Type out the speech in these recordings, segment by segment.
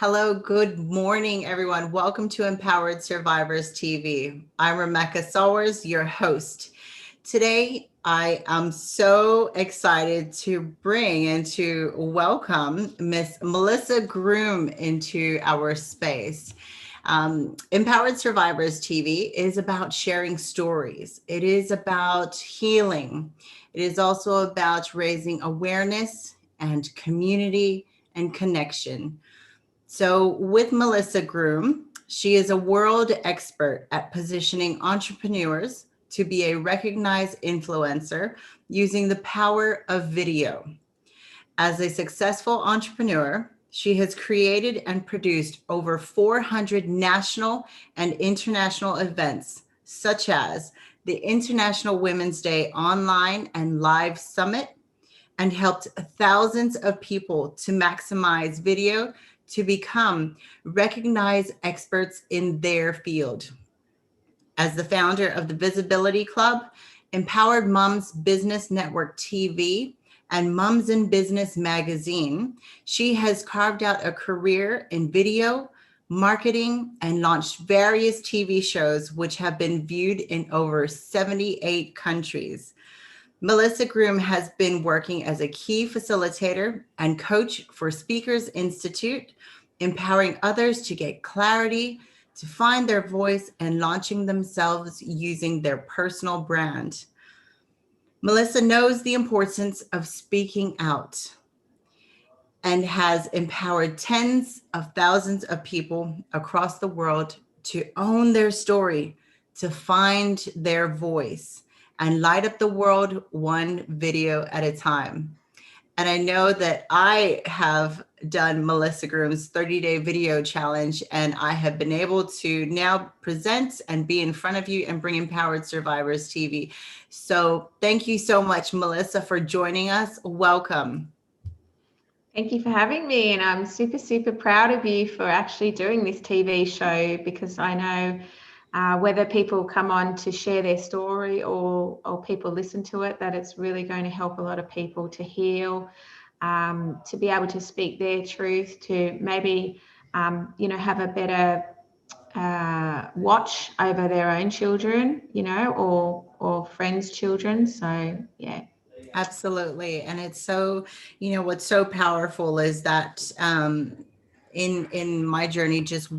Hello, good morning, everyone. Welcome to Empowered Survivors TV. I'm Rebecca Sowers, your host. Today, I am so excited to bring and to welcome Miss Melissa Groom into our space. Empowered Survivors TV is about sharing stories. It is about healing. It is also about raising awareness and community and connection. So, with Melissa Groom, she is a world expert at positioning entrepreneurs to be a recognized influencer using the power of video. As a successful entrepreneur, she has created and produced over 400 national and international events, such as the International Women's Day Online and Live Summit, and helped thousands of people to maximize video to become recognized experts in their field. As the founder of the Visibility Club, Empowered Moms Business Network TV, and Moms in Business magazine, she has carved out a career in video, marketing, and launched various TV shows which have been viewed in over 78 countries. Melissa Groom has been working as a key facilitator and coach for Speakers Institute, empowering others to get clarity, to find their voice, and launching themselves using their personal brand. Melissa knows the importance of speaking out and has empowered tens of thousands of people across the world to own their story, to find their voice, and light up the world one video at a time. And I know that I have done Melissa Groom's 30-day video challenge, and I have been able to now present and be in front of you and bring Empowered Survivors TV. So thank you so much, Melissa, for joining us. Welcome. Thank you for having me, and I'm super, super proud of you for actually doing this TV show, because I know whether people come on to share their story or people listen to it, that it's really going to help a lot of people to heal, to be able to speak their truth, to maybe, have a better watch over their own children, or friends' children. So, yeah. Absolutely. And it's so, what's so powerful is that in my journey, just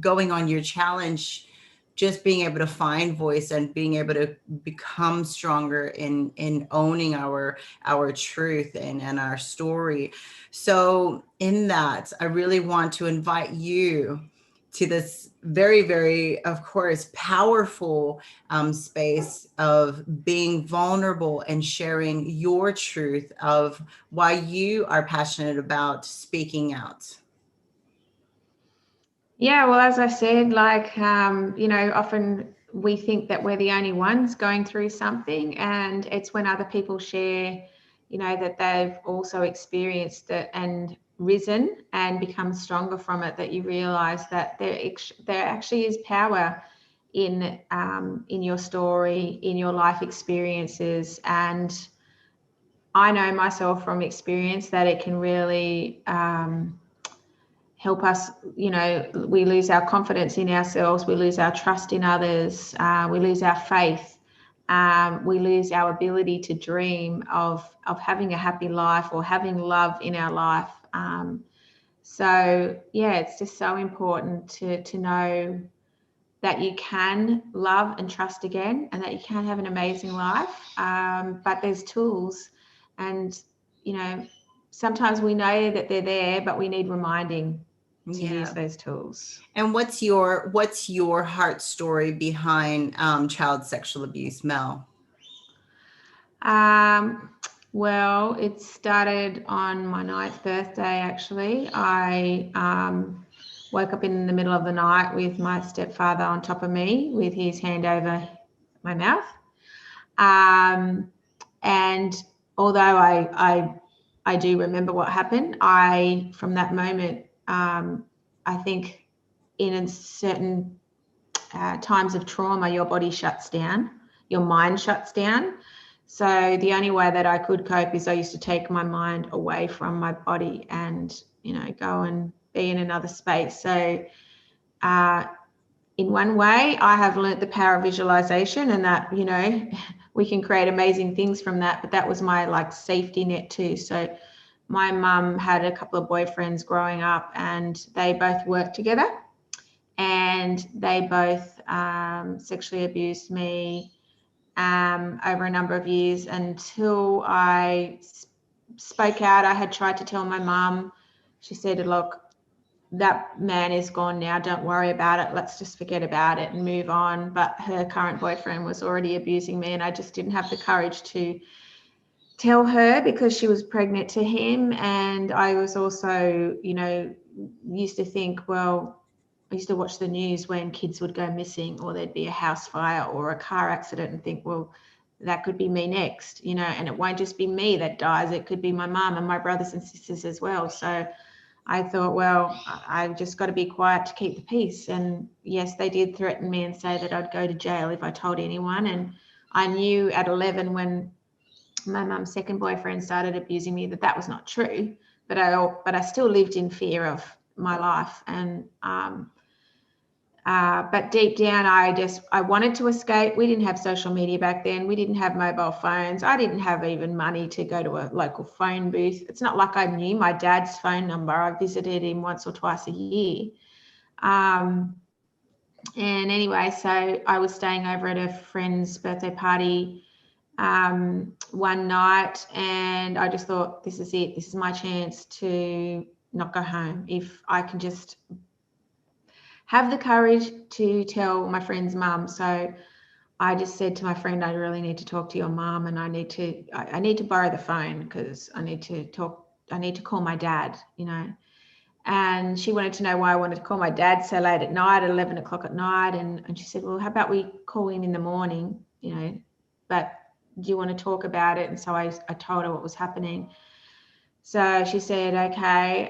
going on your challenge, just being able to find voice and being able to become stronger in owning our truth and our story. So in that, I really want to invite you to this very, very, of course, powerful space of being vulnerable and sharing your truth of why you are passionate about speaking out. Yeah, well, as I said, often we think that we're the only ones going through something, and it's when other people share, that they've also experienced it and risen and become stronger from it, that you realize that there actually is power in your story, in your life experiences. And I know myself from experience that it can really help us. We lose our confidence in ourselves, we lose our trust in others, we lose our faith, we lose our ability to dream of having a happy life or having love in our life. So yeah, it's just so important to know that you can love and trust again, and that you can have an amazing life. But there's tools, and sometimes we know that they're there, but we need reminding to use those tools. And what's your heart story behind child sexual abuse, Mel? Well, it started on my 9th birthday, actually. I woke up in the middle of the night with my stepfather on top of me with his hand over my mouth. And although I do remember what happened, from that moment, I think in certain times of trauma, your body shuts down, your mind shuts down. So the only way that I could cope is I used to take my mind away from my body and, go and be in another space. So in one way, I have learnt the power of visualization, and that, you know, we can create amazing things from that. But that was my like safety net too. So my mum had a couple of boyfriends growing up, and they both worked together, and they both sexually abused me over a number of years until I spoke out. I had tried to tell my mum. She said, look, that man is gone now, don't worry about it, let's just forget about it and move on. But her current boyfriend was already abusing me, and I just didn't have the courage to tell her because she was pregnant to him. And I was also, you know, used to think, well, I used to watch the news when kids would go missing, or there'd be a house fire or a car accident, and think, well, that could be me next, you know, and it won't just be me that dies, it could be my mum and my brothers and sisters as well. So I thought, well, I've just got to be quiet to keep the peace. And yes, they did threaten me and say that I'd go to jail if I told anyone. And I knew at 11, when my mum's second boyfriend started abusing me, that that was not true. But I still lived in fear of my life. And but deep down, I wanted to escape. We didn't have social media back then. We didn't have mobile phones. I didn't have even money to go to a local phone booth. It's not like I knew my dad's phone number. I visited him once or twice a year. And anyway, so I was staying over at a friend's birthday party one night, and I just thought, this is it. This is my chance to not go home. If I can just have the courage to tell my friend's mum. So I just said to my friend, I really need to talk to your mum, and I need to borrow the phone because I need to call my dad, you know. And she wanted to know why I wanted to call my dad so late at night, at 11 o'clock at night. And she said, well, how about we call him in the morning, you know, but do you want to talk about it? And so I told her what was happening. So she said, okay,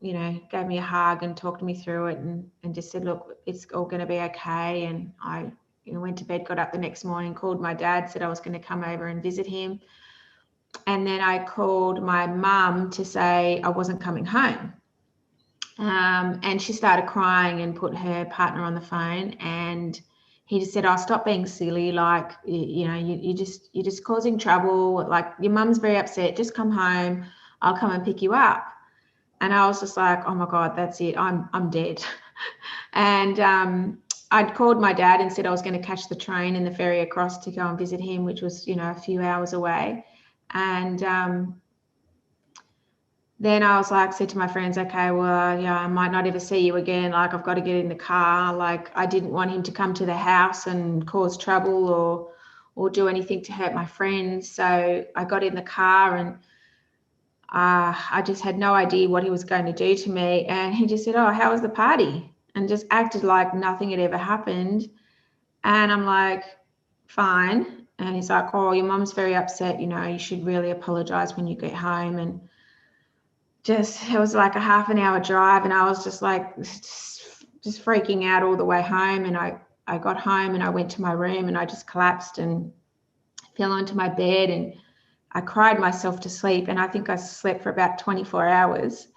you know, gave me a hug and talked me through it, and just said, look, it's all going to be okay. And I, you know, went to bed, got up the next morning, called my dad, said I was going to come over and visit him. And then I called my mum to say I wasn't coming home. And she started crying and put her partner on the phone, and he just said, oh, stop being silly. Like, you know, you're just causing trouble. Like, your mum's very upset. Just come home. I'll come and pick you up. And I was just like, oh my God, that's it. I'm dead. And I'd called my dad and said I was going to catch the train and the ferry across to go and visit him, which was, you know, a few hours away. And then I was like, said to my friends, okay, well, yeah, I might not ever see you again. Like, I've got to get in the car. Like, I didn't want him to come to the house and cause trouble or do anything to hurt my friends. So I got in the car, and I just had no idea what he was going to do to me. And he just said, oh, how was the party? And just acted like nothing had ever happened. And I'm like, fine. And he's like, oh, your mum's very upset. You know, you should really apologize when you get home. And just, it was like a half an hour drive. And I was just like, just freaking out all the way home. And I got home and I went to my room and I just collapsed and fell onto my bed, and I cried myself to sleep, and I think I slept for about 24 hours.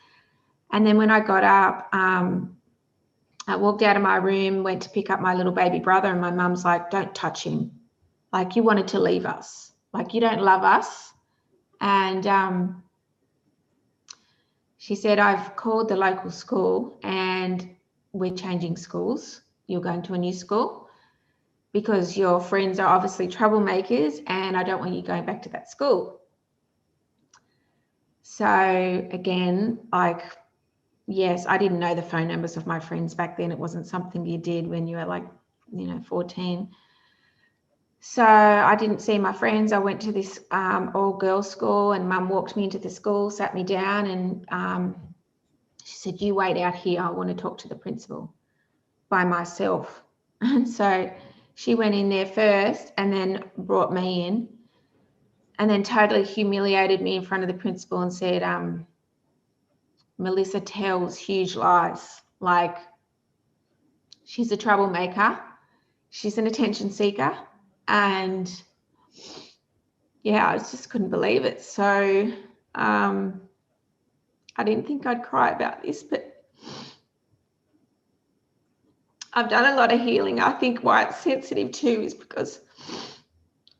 And then when I got up, I walked out of my room, went to pick up my little baby brother, and my mum's like, don't touch him. Like, you wanted to leave us. Like, you don't love us. And she said, I've called the local school and we're changing schools. You're going to a new school because your friends are obviously troublemakers, and I don't want you going back to that school. So again, like, yes, I didn't know the phone numbers of my friends back then. It wasn't something you did when you were like, you know, 14. So I didn't see my friends. I went to this all-girls school, and mum walked me into the school, sat me down, and she said, you wait out here. I want to talk to the principal by myself. And so she went in there first and then brought me in, and then totally humiliated me in front of the principal and said, Melissa tells huge lies. Like, she's a troublemaker. She's an attention seeker. And yeah, I just couldn't believe it. So I didn't think I'd cry about this, but I've done a lot of healing. I think why it's sensitive too is because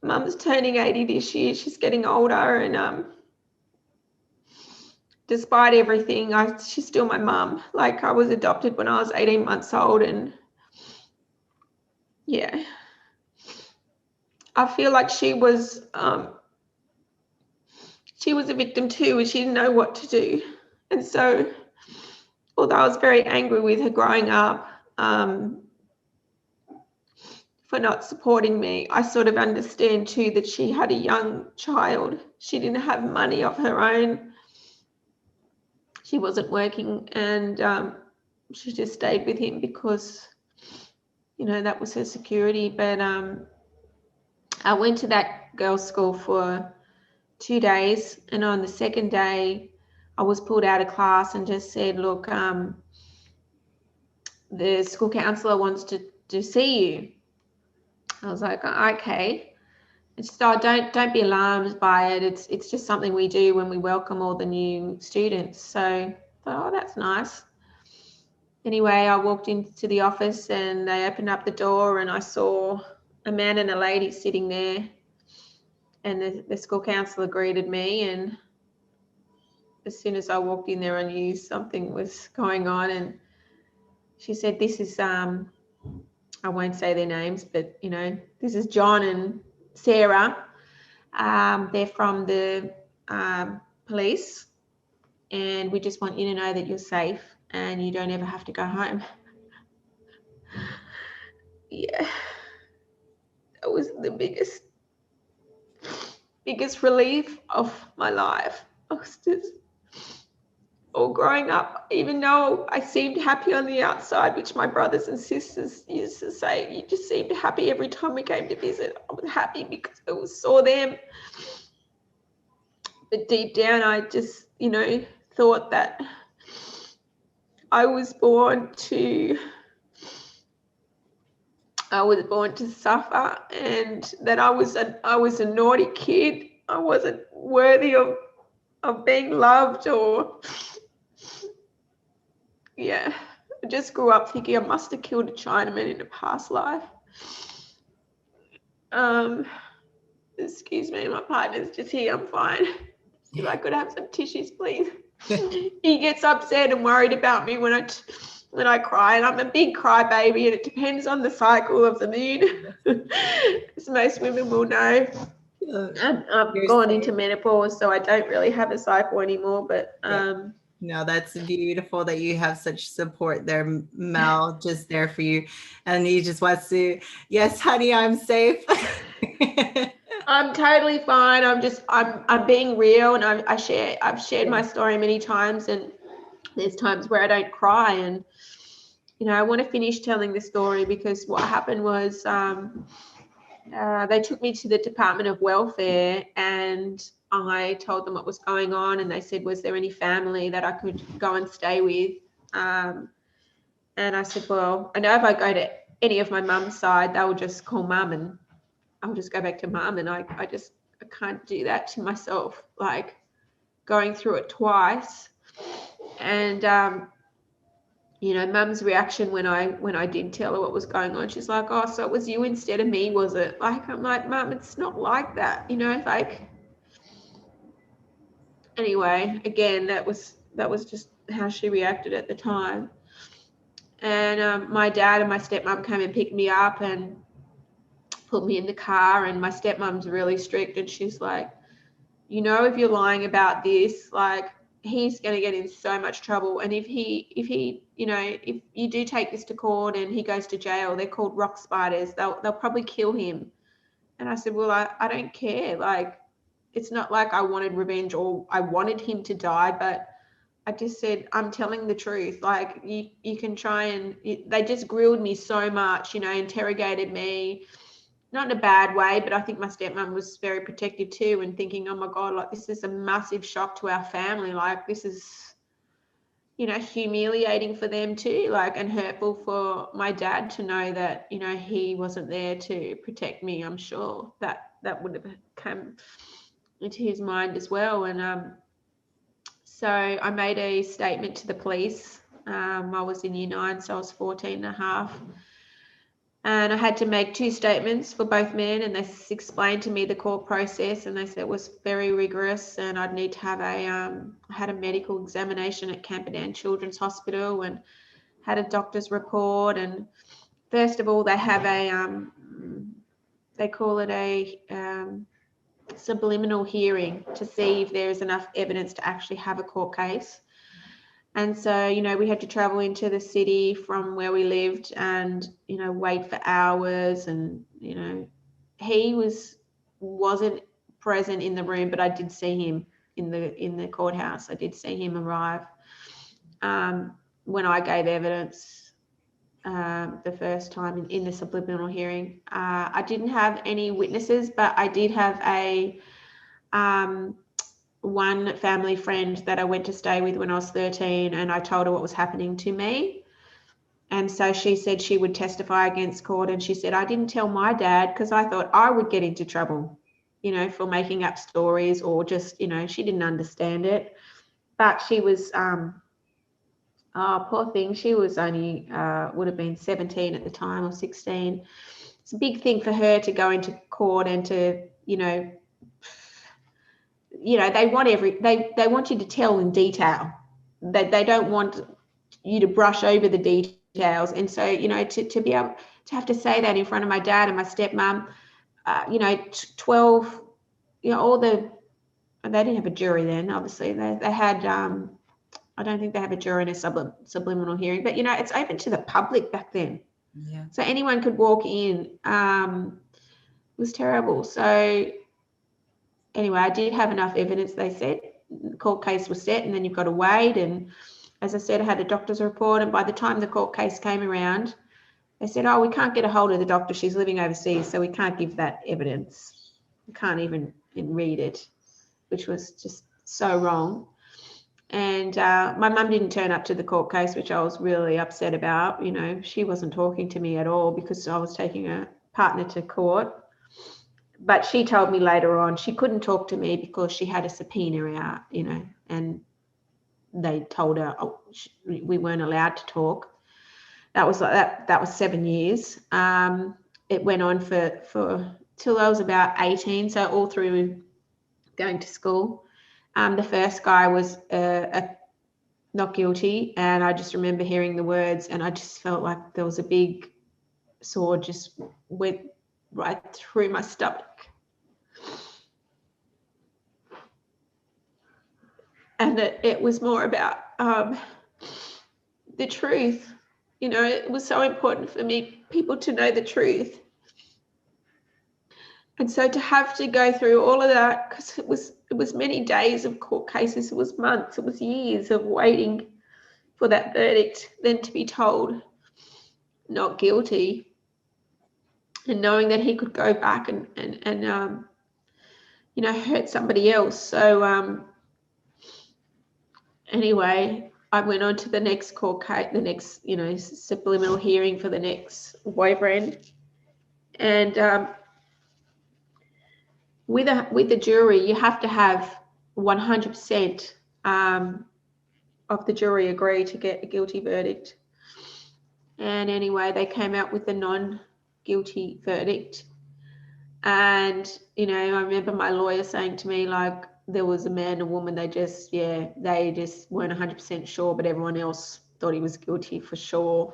Mum's turning 80 this year. She's getting older, and despite everything, she's still my mum. Like, I was adopted when I was 18 months old, and yeah, I feel like she was a victim too, and she didn't know what to do. And so, although I was very angry with her growing up, for not supporting me, I sort of understand too that she had a young child. She didn't have money of her own. She wasn't working, and she just stayed with him because, that was her security. But I went to that girls' school for 2 days, and on the second day, I was pulled out of class and just said, look, the school counselor wants to see you. I was like, okay. And she said, oh, don't be alarmed by it. It's just something we do when we welcome all the new students. So I thought, oh, that's nice. Anyway, I walked into the office and they opened up the door, and I saw a man and a lady sitting there, and the school counselor greeted me, and as soon as I walked in there, I knew something was going on. And she said, this is I won't say their names, but this is John and Sarah. They're from the police, and we just want you to know that you're safe and you don't ever have to go home. Yeah, that was the biggest relief of my life. I was just, all growing up, even though I seemed happy on the outside, which my brothers and sisters used to say, you just seemed happy every time we came to visit. I was happy because I saw them. But deep down, I just, thought that I was born to suffer, and that I was a naughty kid. I wasn't worthy of being loved, or yeah. I just grew up thinking I must have killed a Chinaman in a past life. Excuse me, my partner's just here. I'm fine. If I could have some tissues, please. He gets upset and worried about me when I cry, and I'm a big crybaby, and it depends on the cycle of the moon, as most women will know. I've gone into menopause, so I don't really have a cycle anymore. But no, that's beautiful that you have such support there, Mel, just there for you, and he just wants to, yes, honey, I'm safe. I'm totally fine. I'm being real, and I've shared my story many times, and there's times where I don't cry, and I want to finish telling the story, because what happened was they took me to the Department of Welfare, and I told them what was going on, and they said, was there any family that I could go and stay with? And I said, well, I know if I go to any of my mum's side, they'll just call mum, and I'll just go back to mum, and I can't do that to myself, like going through it twice. And mum's reaction when I did tell her what was going on, she's like, oh, so it was you instead of me, was it? Like, I'm like, mum, it's not like that, like. Anyway, again, that was just how she reacted at the time. And my dad and my stepmom came and picked me up and put me in the car, and my stepmom's really strict, and she's like, if you're lying about this, like, he's going to get in so much trouble. And if you do take this to court and he goes to jail, they're called rock spiders. They'll probably kill him. And I said, well, I don't care. Like, it's not like I wanted revenge or I wanted him to die, but I just said, I'm telling the truth. Like, you can try and they just grilled me so much, interrogated me. Not in a bad way, but I think my stepmom was very protective too, and thinking, oh my God, like, this is a massive shock to our family. Like, this is, humiliating for them too, like, and hurtful for my dad to know that, he wasn't there to protect me. I'm sure that would have come into his mind as well. And So I made a statement to the police. I was in year 9, so I was 14 and a half. And I had to make 2 statements for both men, and they explained to me the court process, and they said it was very rigorous, and I'd need to have I had a medical examination at Camperdown Children's Hospital and had a doctor's report. And first of all, they have they call it a subliminal hearing to see if there is enough evidence to actually have a court case. And so, we had to travel into the city from where we lived and, wait for hours. And, he wasn't present in the room, but I did see him in the courthouse. I did see him arrive when I gave evidence the first time in the subliminal hearing. I didn't have any witnesses, but I did have one family friend that I went to stay with when I was 13, and I told her what was happening to me. And so she said she would testify against court, and she said, I didn't tell my dad because I thought I would get into trouble, for making up stories, or just, she didn't understand it. But she was, poor thing, she was only, would have been 17 at the time, or 16. It's a big thing for her to go into court and to, they want you to tell in detail. They don't want you to brush over the details. And so, to be able to have to say that in front of my dad and my stepmom, 12, all they didn't have a jury then, obviously. They had, I don't think they have a jury in a subliminal hearing, but, it's open to the public back then. Yeah. So anyone could walk in. It was terrible. So anyway, I did have enough evidence, they said. The court case was set, and then you've got to wait. And as I said, I had a doctor's report, and by the time the court case came around, they said, we can't get a hold of the doctor. She's living overseas, so we can't give that evidence. We can't even read it, which was just so wrong. And my mum didn't turn up to the court case, which I was really upset about. She wasn't talking to me at all because I was taking a partner to court. But she told me later on she couldn't talk to me because she had a subpoena out, and they told her we weren't allowed to talk. That was like that. That was 7 years. It went on for till I was about 18, so all through going to school. The first guy was not guilty, and I just remember hearing the words, and I just felt like there was a big sword just went right through my stomach. And it was more about the truth. It was so important for me, people to know the truth. And so to have to go through all of that, because it was many days of court cases, it was months, it was years of waiting for that verdict, then to be told not guilty, and knowing that he could go back and hurt somebody else. So anyway, I went on to the next court case, the next, subliminal hearing for the next boyfriend. And with the jury, you have to have 100% of the jury agree to get a guilty verdict. And anyway, they came out with a non-guilty verdict. And, I remember my lawyer saying to me, like, there was a man and a woman, they just weren't 100% sure, but everyone else thought he was guilty for sure.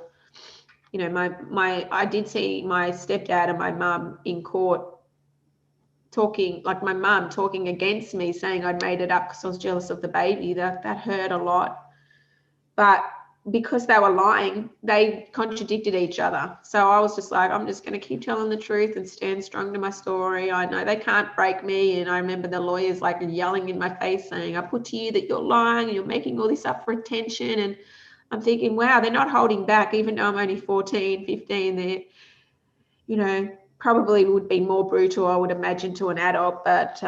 I did see my stepdad and my mum in court talking, like my mum talking against me, saying I'd made it up because I was jealous of the baby. That hurt a lot. But because they were lying, they contradicted each other. So I was just like, I'm just going to keep telling the truth and stand strong to my story. I know they can't break me. And I remember the lawyers like yelling in my face saying, I put to you that you're lying and you're making all this up for attention. And I'm thinking, wow, they're not holding back, even though I'm only 14, 15. They're, probably would be more brutal, I would imagine, to an adult, but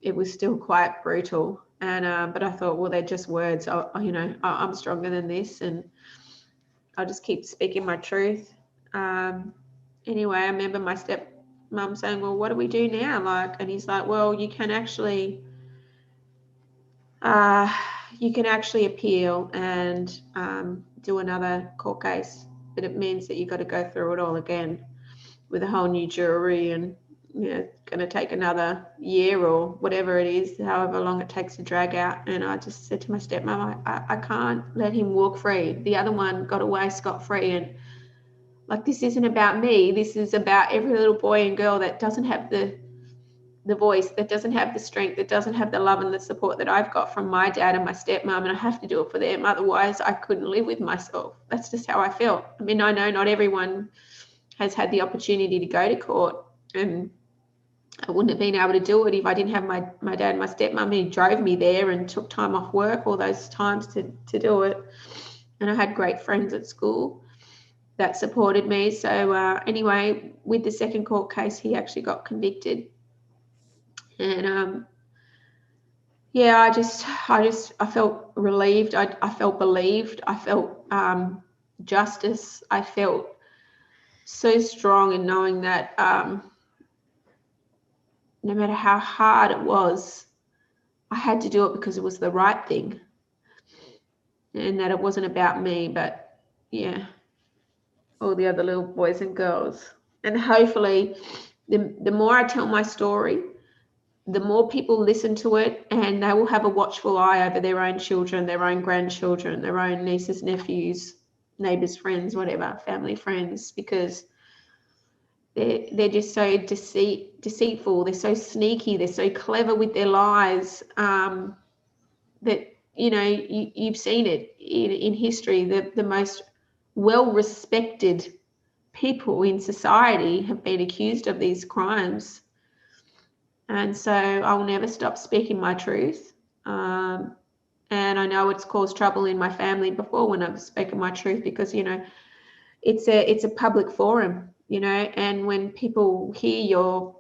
it was still quite brutal. And but I thought, well, they're just words. I'm stronger than this, and I'll just keep speaking my truth. Anyway, I remember my stepmom saying, well, what do we do now? And he's like, well, you can actually uh, you can actually appeal and do another court case, but it means that you've got to go through it all again with a whole new jury, and going to take another year or whatever it is, however long it takes to drag out. And I just said to my stepmom, I can't let him walk free. The other one got away scot-free, and like, this isn't about me. This is about every little boy and girl that doesn't have the voice, that doesn't have the strength, that doesn't have the love and the support that I've got from my dad and my stepmom, and I have to do it for them. Otherwise, I couldn't live with myself. That's just how I felt. I mean, I know not everyone has had the opportunity to go to court, and I wouldn't have been able to do it if I didn't have my dad and my stepmom who drove me there and took time off work all those times to do it. And I had great friends at school that supported me. So anyway, with the second court case, he actually got convicted. And yeah, I felt relieved. I felt believed. I felt justice. I felt so strong in knowing that no matter how hard it was, I had to do it because it was the right thing, and that it wasn't about me, but yeah, all the other little boys and girls. And hopefully, the more I tell my story, the more people listen to it, and they will have a watchful eye over their own children, their own grandchildren, their own nieces, nephews, neighbors, friends, whatever, family, friends, because they're just so deceitful. They're so sneaky. They're so clever with their lies, that you've seen it in history. The most well-respected people in society have been accused of these crimes. And so I'll never stop speaking my truth. And I know it's caused trouble in my family before when I've spoken my truth, because, it's a public forum, and when people hear your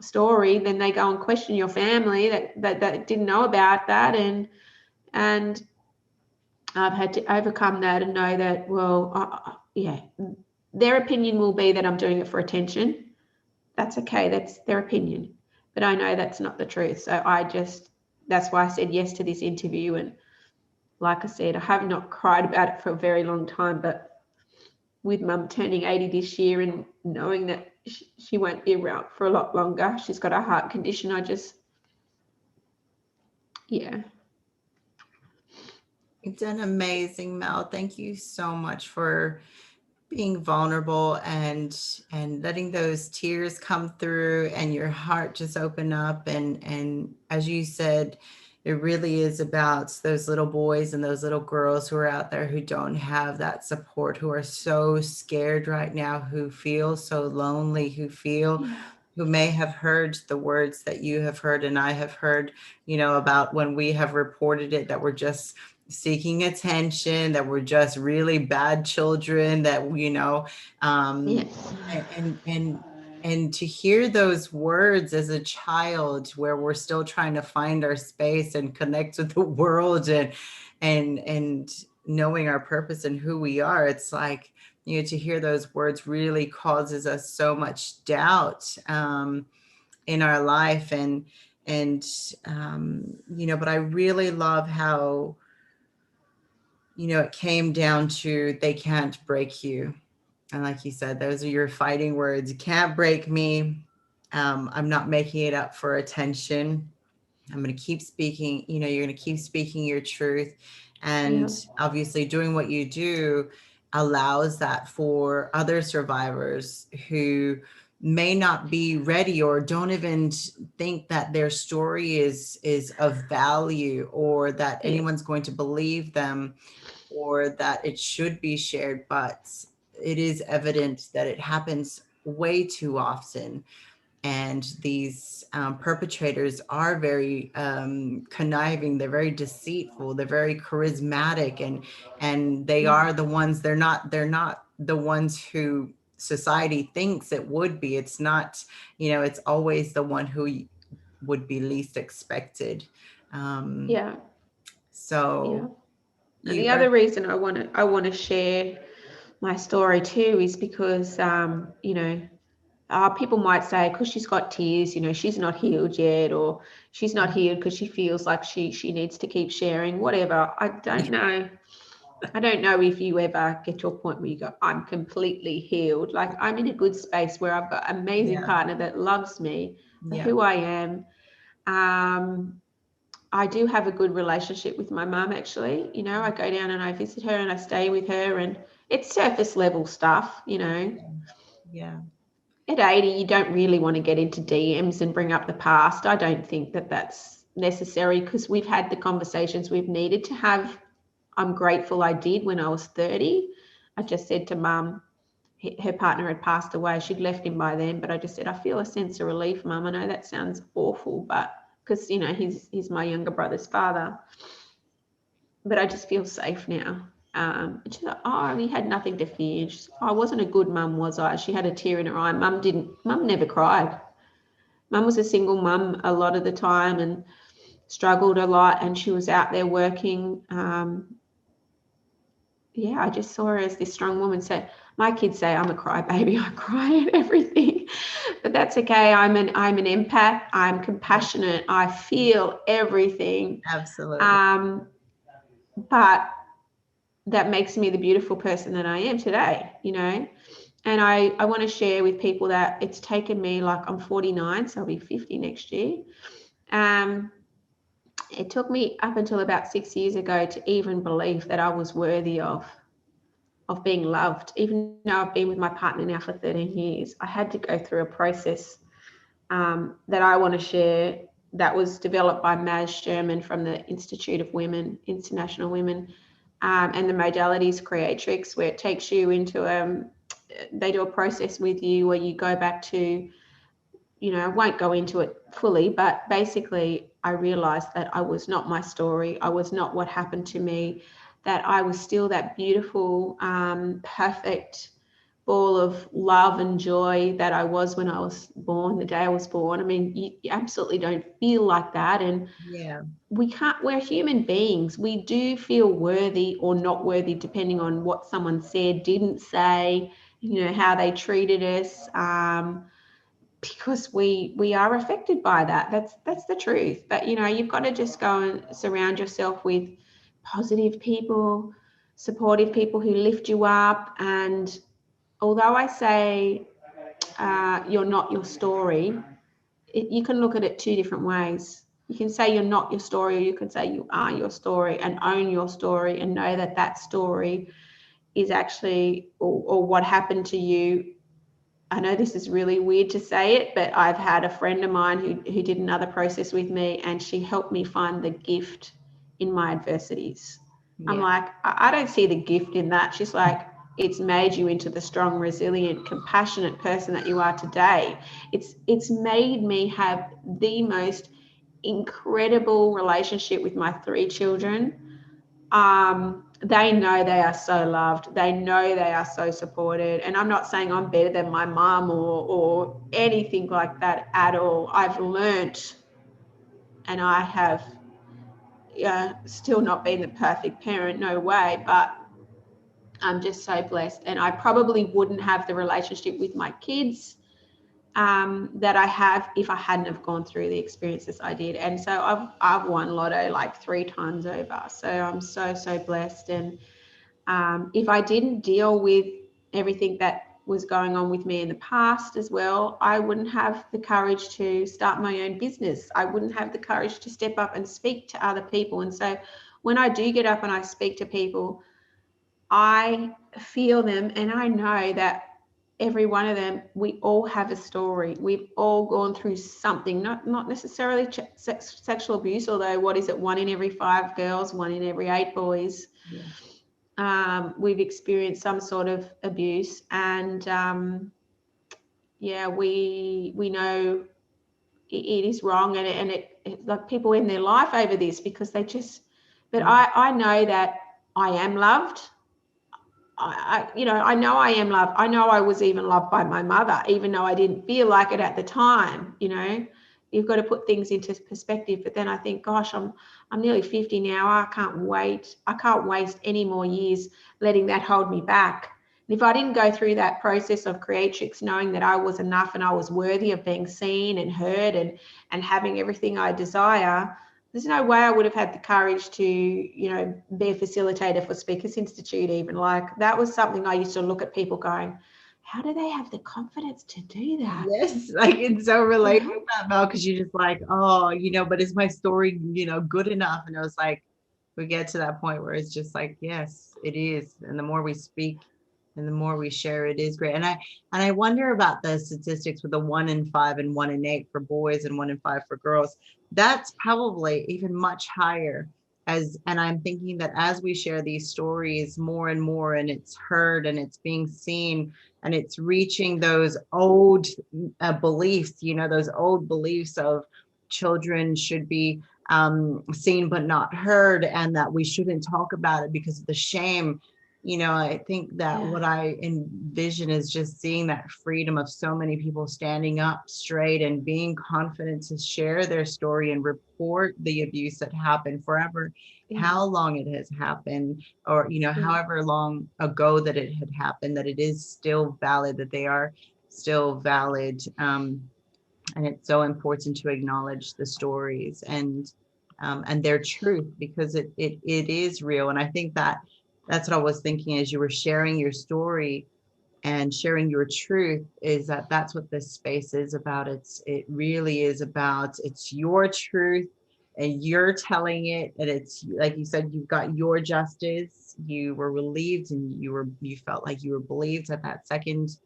story, then they go and question your family that didn't know about that. And I've had to overcome that and know that, well, yeah, their opinion will be that I'm doing it for attention. That's okay. That's their opinion. But I know that's not the truth. So that's why I said yes to this interview. And like I said, I have not cried about it for a very long time, but with Mum turning 80 this year and knowing that she won't be around for a lot longer, she's got a heart condition. Yeah. You've done amazing, Mel. Thank you so much for being vulnerable and letting those tears come through and your heart just open up. And as you said, it really is about those little boys and those little girls who are out there who don't have that support, who are so scared right now, who feel so lonely, who may have heard the words that you have heard and I have heard, about when we have reported it, that we're just seeking attention, that we're just really bad children, that um Yes. and to hear those words as a child, where we're still trying to find our space and connect with the world, and knowing our purpose and who we are, it's like, to hear those words really causes us so much doubt in our life. But I really love how it came down to, they can't break you. And like you said, those are your fighting words. You can't break me. I'm not making it up for attention. I'm going to keep speaking, you're going to keep speaking your truth. And Yeah. obviously doing what you do allows that for other survivors who may not be ready or don't even think that their story is of value, or that Yeah. anyone's going to believe them, or that it should be shared. But it is evident that it happens way too often. And these perpetrators are very conniving. They're very deceitful. They're very charismatic, and they Yeah. are the ones. They're not the ones who society thinks it would be. It's not. It's always the one who would be least expected. Um, Yeah. Yeah. so And you the are. other reason I want to share my story too is because People might say, because she's got tears, she's not healed yet, or she's not healed because she feels like she needs to keep sharing, whatever. I don't know. I don't know if you ever get to a point where you go, I'm completely healed. Like, I'm in a good space where I've got an amazing Yeah. partner that loves me for Yeah. who I am. I do have a good relationship with my mum, actually. I go down and I visit her and I stay with her, and it's surface level stuff. Yeah. Yeah. At 80, you don't really want to get into DMs and bring up the past. I don't think that that's necessary, because we've had the conversations we've needed to have. I'm grateful I did when I was 30. I just said to mum, her partner had passed away. She'd left him by then, but I just said, I feel a sense of relief, mum. I know that sounds awful, but because, he's my younger brother's father, but I just feel safe now. And she's like, oh, we had nothing to fear. She's, I wasn't a good mum, was I? She had a tear in her eye. Mum never cried. Mum was a single mum a lot of the time and struggled a lot, and she was out there working. Yeah, I just saw her as this strong woman. So my kids say I'm a crybaby. I cry at everything, but that's okay. I'm an empath. I'm compassionate. I feel everything. Absolutely. Um, but that makes me the beautiful person that I am today. And I want to share with people that it's taken me, like, I'm 49, so I'll be 50 next year. It took me up until about 6 years ago to even believe that I was worthy of being loved. Even though I've been with my partner now for 13 years, I had to go through a process that I want to share, that was developed by Maz Sherman from the Institute of Women, International Women, and the modalities creatrix, where it takes you into they do a process with you where you go back to, I won't go into it fully, but basically I realized that I was not my story. I was not what happened to me, that I was still that beautiful, perfect ball of love and joy that I was when I was born, the day I was born. I mean, you absolutely don't feel like that. And Yeah. we're human beings. We do feel worthy or not worthy, depending on what someone said, didn't say, how they treated us. Because we are affected by that. That's the truth. But you've got to just go and surround yourself with positive people, supportive people who lift you up. And although I say you're not your story, you can look at it two different ways. You can say you're not your story, or you can say you are your story, and own your story, and know that that story is actually, or what happened to you. I know this is really weird to say it, but I've had a friend of mine who did another process with me, and she helped me find the gift in my adversities. I'm Yeah. like, I don't see the gift in that. She's like, it's made you into the strong, resilient, compassionate person that you are today. It's made me have the most incredible relationship with my three children. They know they are so loved. They know they are so supported. And I'm not saying I'm better than my mum or anything like that at all. I've learnt, and I have still not been the perfect parent, no way, but I'm just so blessed. And I probably wouldn't have the relationship with my kids that I have if I hadn't have gone through the experiences I did. And so I've won lotto like 3 times over. So I'm so blessed. And if I didn't deal with everything that was going on with me in the past as well, I wouldn't have the courage to start my own business. I wouldn't have the courage to step up and speak to other people. And so when I do get up and I speak to people, I feel them, and I know that every one of them, we all have a story. We've all gone through something, not necessarily sexual abuse, although what is it, 1 in every 5 girls, 1 in every 8 boys, Yeah. we've experienced some sort of abuse. And yeah, we know it is wrong, and it like people in their life over this, because they just, but Yeah. I know that I am loved. I know I am loved. I know I was even loved by my mother, even though I didn't feel like it at the time. You've got to put things into perspective. But then I think, gosh, I'm nearly 50 now. I can't wait. I can't waste any more years letting that hold me back, If I didn't go through that process of creatrix, knowing that I was enough and I was worthy of being seen and heard and having everything I desire, there's no way I would have had the courage to, be a facilitator for Speakers Institute even. Like, that was something I used to look at people going, how do they have the confidence to do that? Yes, like it's so relatable, that Mel, because you're just like, oh, but is my story, good enough? And it was like, we get to that point where it's just like, yes, it is. And the more we speak and the more we share, it is great. And I wonder about the statistics with the 1 in 5 and 1 in 8 for boys and 1 in 5 for girls. That's probably even much higher. And I'm thinking that as we share these stories more and more, and it's heard and it's being seen, and it's reaching those old beliefs, those old beliefs of children should be seen but not heard, and that we shouldn't talk about it because of the shame. I think that what I envision is just seeing that freedom of so many people standing up straight and being confident to share their story and report the abuse that happened forever, how long it has happened, or however long ago that it had happened, that it is still valid, that they are still valid. And it's so important to acknowledge the stories and their truth, because it is real. And I think that that's what I was thinking as you were sharing your story and sharing your truth, is that that's what this space is about. It really is about, it's your truth and you're telling it, and it's like you said, you've got your justice. You were relieved, and you felt like you were believed at that second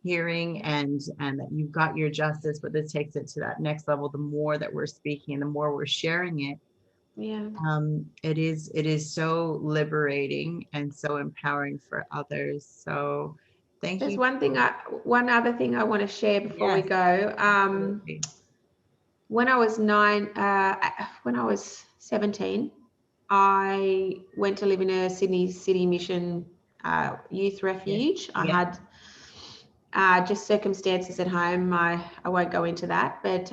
hearing, and that you've got your justice. But this takes it to that next level. The more that we're speaking and the more we're sharing it, it is so liberating and so empowering for others. So thank There's you. one other thing I want to share before we Yes, go. absolutely. When I was 17, I went to live in a Sydney City Mission youth Yes. refuge. I Yeah. had just circumstances at home. I won't go into that, but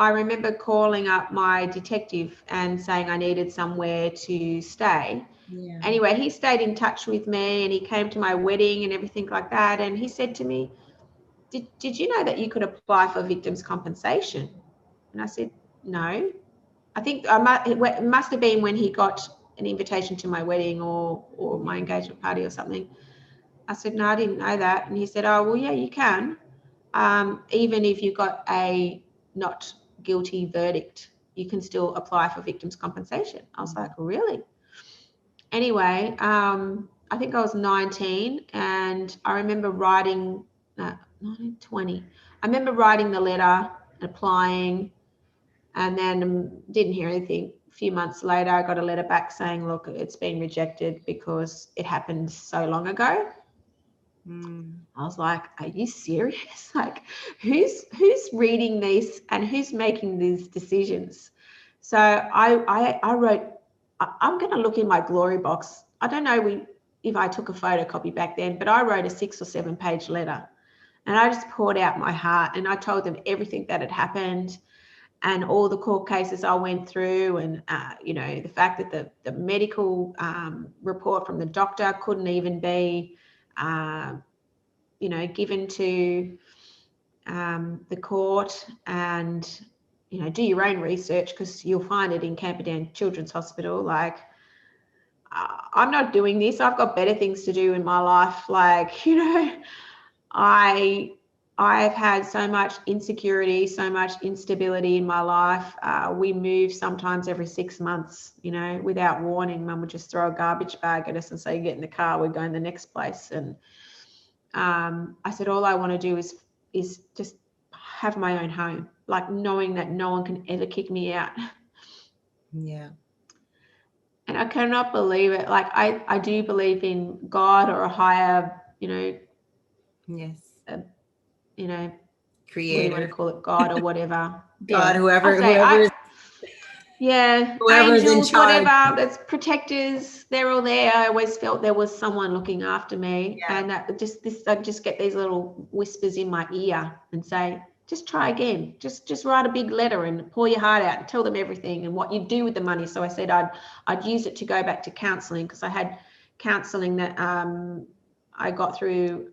I remember calling up my detective and saying I needed somewhere to stay. Yeah. Anyway, he stayed in touch with me, and he came to my wedding and everything like that. And he said to me, did you know that you could apply for victims' compensation? And I said, no. I think it must have been when he got an invitation to my wedding or my engagement party or something. I said, no, I didn't know that. And he said, oh, well, yeah, you can. Even if you got a not guilty verdict, you can still apply for victims' compensation. I was like, really? Anyway, I think I was 19, and I remember writing, 19, 20. I remember writing the letter, applying, and then didn't hear anything. A few months later, I got a letter back saying, look, it's been rejected because it happened so long ago. I was like, are you serious? Like, who's reading this and who's making these decisions? So I wrote, I'm going to look in my glory box. I don't know if I took a photocopy back then, but I wrote a 6 or 7 page letter, and I just poured out my heart, and I told them everything that had happened and all the court cases I went through, and the fact that the medical report from the doctor couldn't even be given to the court, and do your own research, because you'll find it in Camperdown Children's Hospital. Like, I'm not doing this. I've got better things to do in my life. Like, I've had so much insecurity, so much instability in my life. We move sometimes every 6 months, without warning. Mum would just throw a garbage bag at us and say, get in the car, we're going the next place. And I said, all I want to do is just have my own home, like knowing that no one can ever kick me out. Yeah. And I cannot believe it. Like, I do believe in God or a higher, Yes. what do you want to Creator. call it, God or whatever. God, Yeah, I say whoever's in angels, charge. whatever, that's protectors, they're all there. I always felt there was someone looking after me. Yeah. And I just get these little whispers in my ear and say, just try again. Just write a big letter and pour your heart out and tell them everything and what you do with the money. So I said I'd use it to go back to counselling, because I had counselling that I got through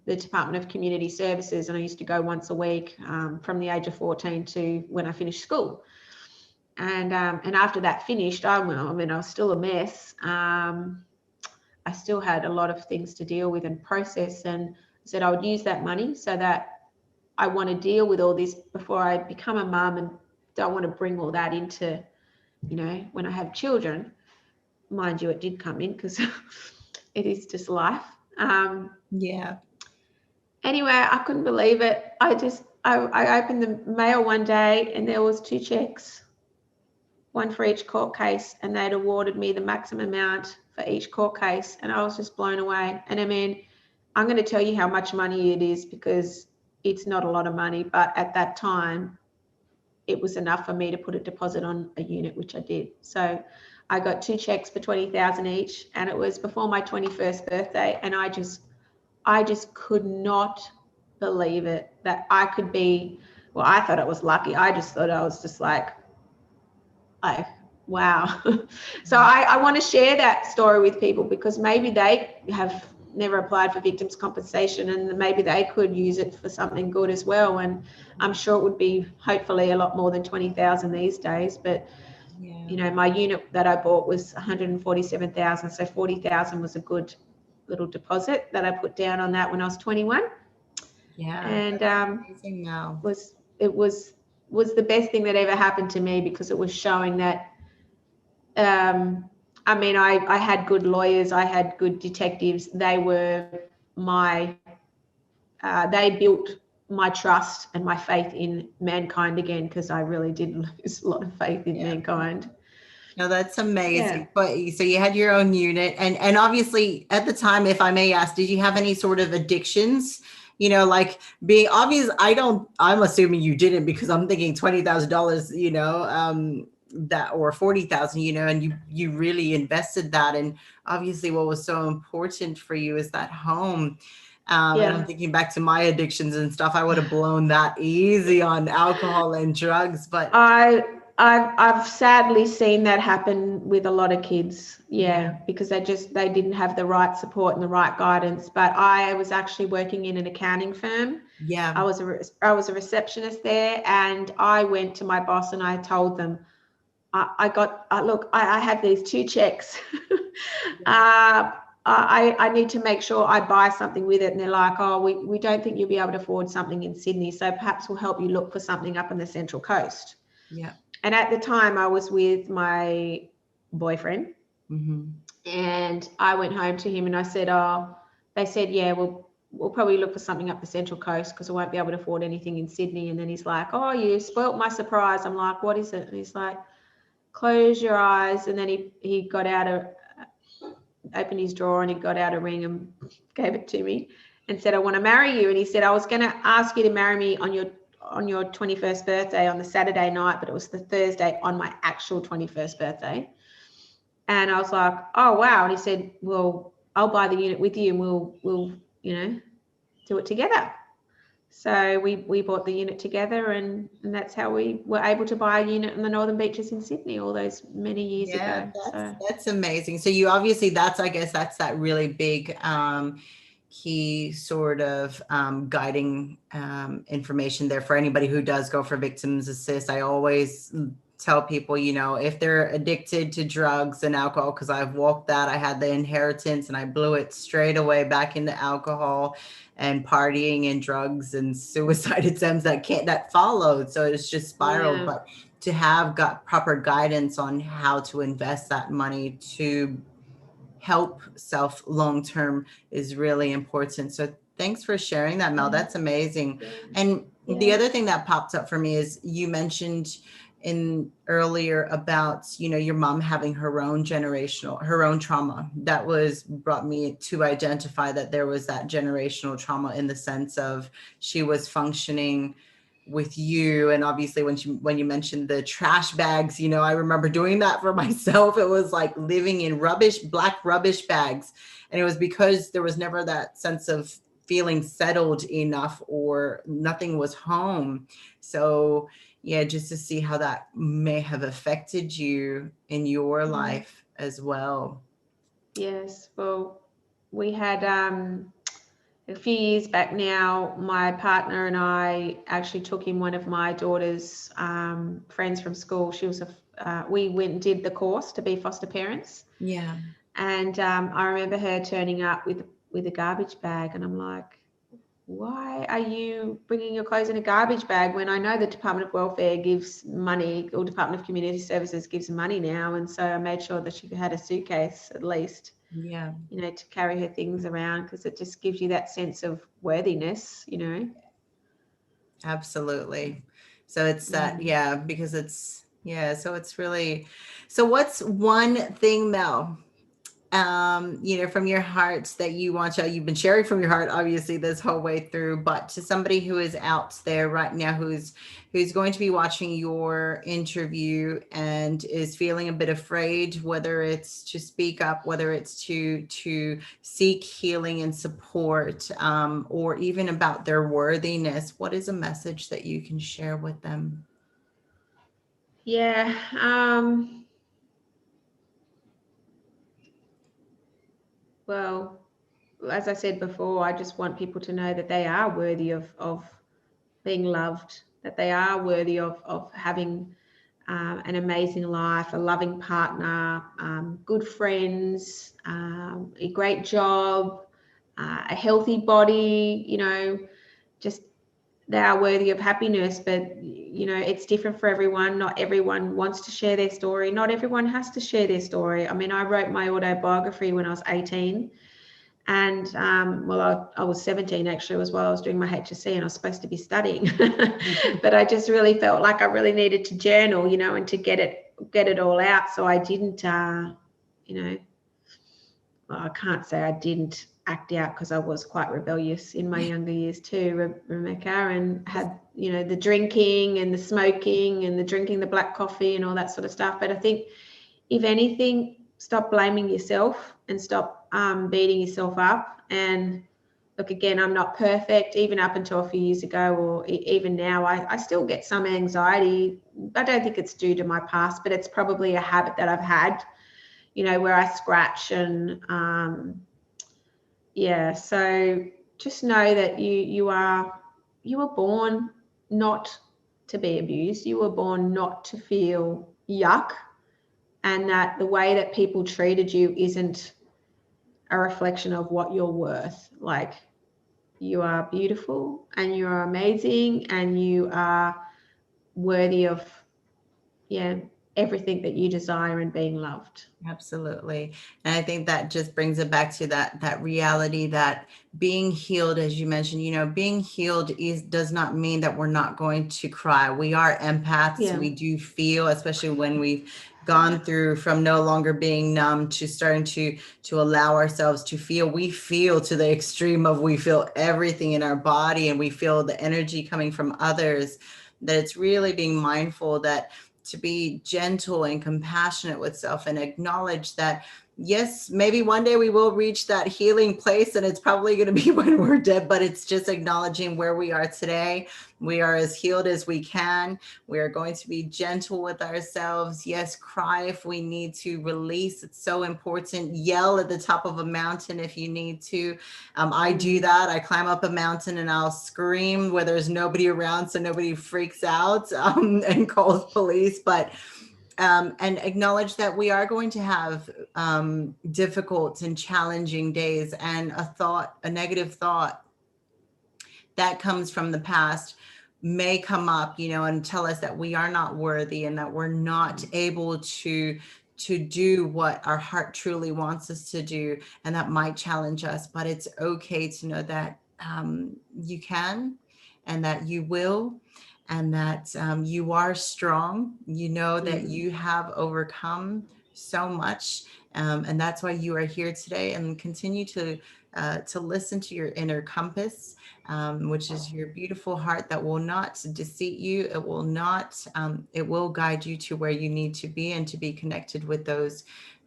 the Department of Community Services, and I used to go once a week from the age of 14 to when I finished school. And after that finished, I was still a mess. I still had a lot of things to deal with and process, and said I would use that money so that I want to deal with all this before I become a mum, and don't want to bring all that into, when I have children. Mind you, it did come in because it is just life. Yeah. Anyway, I couldn't believe it. I opened the mail one day and there was 2 checks, one for each court case, and they'd awarded me the maximum amount for each court case, and I was just blown away. And I mean, I'm going to tell you how much money it is, because it's not a lot of money, but at that time it was enough for me to put a deposit on a unit, which I did. So I got 2 checks for 20,000 each, and it was before my 21st birthday, and I just could not believe it, that I could be, well, I thought I was lucky. I just thought I was just like, wow. So I want to share that story with people, because maybe they have never applied for victims compensation, and maybe they could use it for something good as well. And I'm sure it would be hopefully a lot more than 20,000 these days. But my unit that I bought was 147,000, so 40,000 was a good little deposit that I put down on that when I was 21. Yeah. And Amazing now. it was the best thing that ever happened to me, because it was showing that I had good lawyers, I had good detectives. They were they built my trust and my faith in mankind again, because I really did lose a lot of faith in mankind. No, that's amazing. Yeah. But so you had your own unit, and obviously at the time, if I may ask, did you have any sort of addictions? Like being obvious. I'm assuming you didn't, because I'm thinking $20,000, that, or 40,000, and you really invested that. And obviously what was so important for you is that home. And I'm thinking back to my addictions and stuff. I would have blown that easy on alcohol and drugs, but I've sadly seen that happen with a lot of kids, because they didn't have the right support and the right guidance. But I was actually working in an accounting firm. I was a receptionist there, and I went to my boss and I told them, look, I have these 2 checks. I need to make sure I buy something with it. And they're like, oh, we don't think you'll be able to afford something in Sydney, so perhaps we'll help you look for something up on the Central Coast. Yeah. And at the time I was with my boyfriend, and I went home to him and I said, they said, yeah, we'll probably look for something up the Central Coast, because I won't be able to afford anything in Sydney. And then he's like, oh, you spoilt my surprise. I'm like, what is it? And he's like, close your eyes. And then he got out opened his drawer and he got out a ring and gave it to me and said, I want to marry you. And he said, I was going to ask you to marry me on your 21st birthday on the Saturday night, but it was the Thursday on my actual 21st birthday. And I was like, oh, wow. And he said, well, I'll buy the unit with you and we'll do it together. So we bought the unit together, and that's how we were able to buy a unit in the Northern Beaches in Sydney all those many years ago. That's amazing. So you obviously, I guess that's that really big key sort of guiding information there for anybody who does go for victims assist. I always tell people, if they're addicted to drugs and alcohol, because I've walked that, I had the inheritance and I blew it straight away back into alcohol and partying and drugs and suicide attempts that followed. So it's just spiraled. But to have got proper guidance on how to invest that money to help self long-term is really important. So thanks for sharing that, Mel. That's amazing. And the other thing that popped up for me is you mentioned earlier about, your mom having her own trauma. That brought me to identify that there was that generational trauma, in the sense of she was functioning with you. And obviously when you mentioned the trash bags, I remember doing that for myself. It was like living in black rubbish bags. And it was because there was never that sense of feeling settled enough, or nothing was home. So just to see how that may have affected you in your life as well. Yes. Well, we had a few years back now, my partner and I actually took in one of my daughter's friends from school. She was we went and did the course to be foster parents, Yeah. and I remember her turning up with a garbage bag, and I'm like, why are you bringing your clothes in a garbage bag when I know the Department of Welfare gives money, or Department of Community Services gives money now? And so I made sure that she had a suitcase at least, Yeah. to carry her things around, because it just gives you that sense of worthiness. Absolutely. So it's that, Mm. yeah, because it's, yeah, so it's really, so what's one thing, Mel, from your heart that you want to, you've been sharing from your heart, obviously, this whole way through, but to somebody who is out there right now, who's going to be watching your interview and is feeling a bit afraid, whether it's to speak up, whether it's to seek healing and support, or even about their worthiness, what is a message that you can share with them? Yeah. Well, as I said before, I just want people to know that they are worthy of being loved, that they are worthy of having an amazing life, a loving partner, good friends, a great job, a healthy body, just they are worthy of happiness. But it's different for everyone. Not everyone wants to share their story. Not everyone has to share their story. I mean, I wrote my autobiography when I was 18, and well, I was 17 actually, as well. I was doing my HSC and I was supposed to be studying, but I just really felt like I really needed to journal, and to get it all out. So I didn't, you know, well, I can't say I didn't act out, because I was quite rebellious in my younger years too, Rebecca, and had, the drinking and the smoking and the drinking the black coffee and all that sort of stuff. But I think, if anything, stop blaming yourself and stop beating yourself up. And look, again, I'm not perfect. Even up until a few years ago, or even now, I still get some anxiety. I don't think it's due to my past, but it's probably a habit that I've had, where I scratch. And yeah, so just know that you were born not to be abused. You were born not to feel yuck, and that the way that people treated you isn't a reflection of what you're worth. Like, you are beautiful and you are amazing and you are worthy of, yeah, everything that you desire and being loved. Absolutely. And I think that just brings it back to that reality that being healed, as you mentioned, being healed does not mean that we're not going to cry. We are empaths. Yeah. We do feel, especially when we've gone through from no longer being numb to starting to allow ourselves to feel. We feel to the extreme of we feel everything in our body, and we feel the energy coming from others. That it's really being mindful that to be gentle and compassionate with self and acknowledge that, yes, maybe one day we will reach that healing place, and it's probably going to be when we're dead, but it's just acknowledging where we are today. We are as healed as we can. We are going to be gentle with ourselves. Yes, cry if we need to, release. It's so important. Yell at the top of a mountain if you need to. I do that. I climb up a mountain and I'll scream where there's nobody around, so nobody freaks out and calls police. But and acknowledge that we are going to have difficult and challenging days, and a negative thought that comes from the past may come up, and tell us that we are not worthy and that we're not able to do what our heart truly wants us to do, and that might challenge us. But it's okay to know that you can, and that you will, and that you are strong. You know that you have overcome so much, and that's why you are here today. And continue to listen to your inner compass, which is your beautiful heart that will not deceive you. It will not, it will guide you to where you need to be, and to be connected with those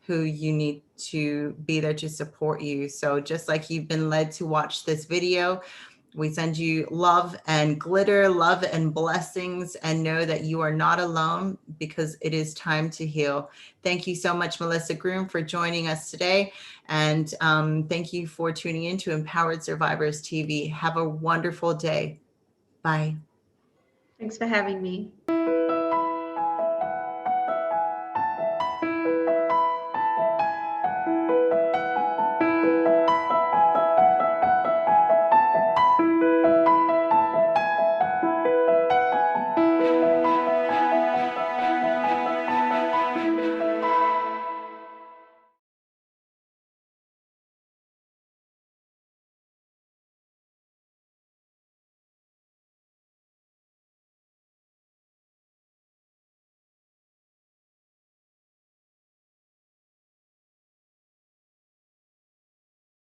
who you need to be there to support you. So just like you've been led to watch this video, We send you love and glitter, love and blessings, and know that you are not alone because it is time to heal. Thank you so much, Melissa Groom, for joining us today. And thank you for tuning in to Empowered Survivors TV. Have a wonderful day. Bye. Thanks for having me.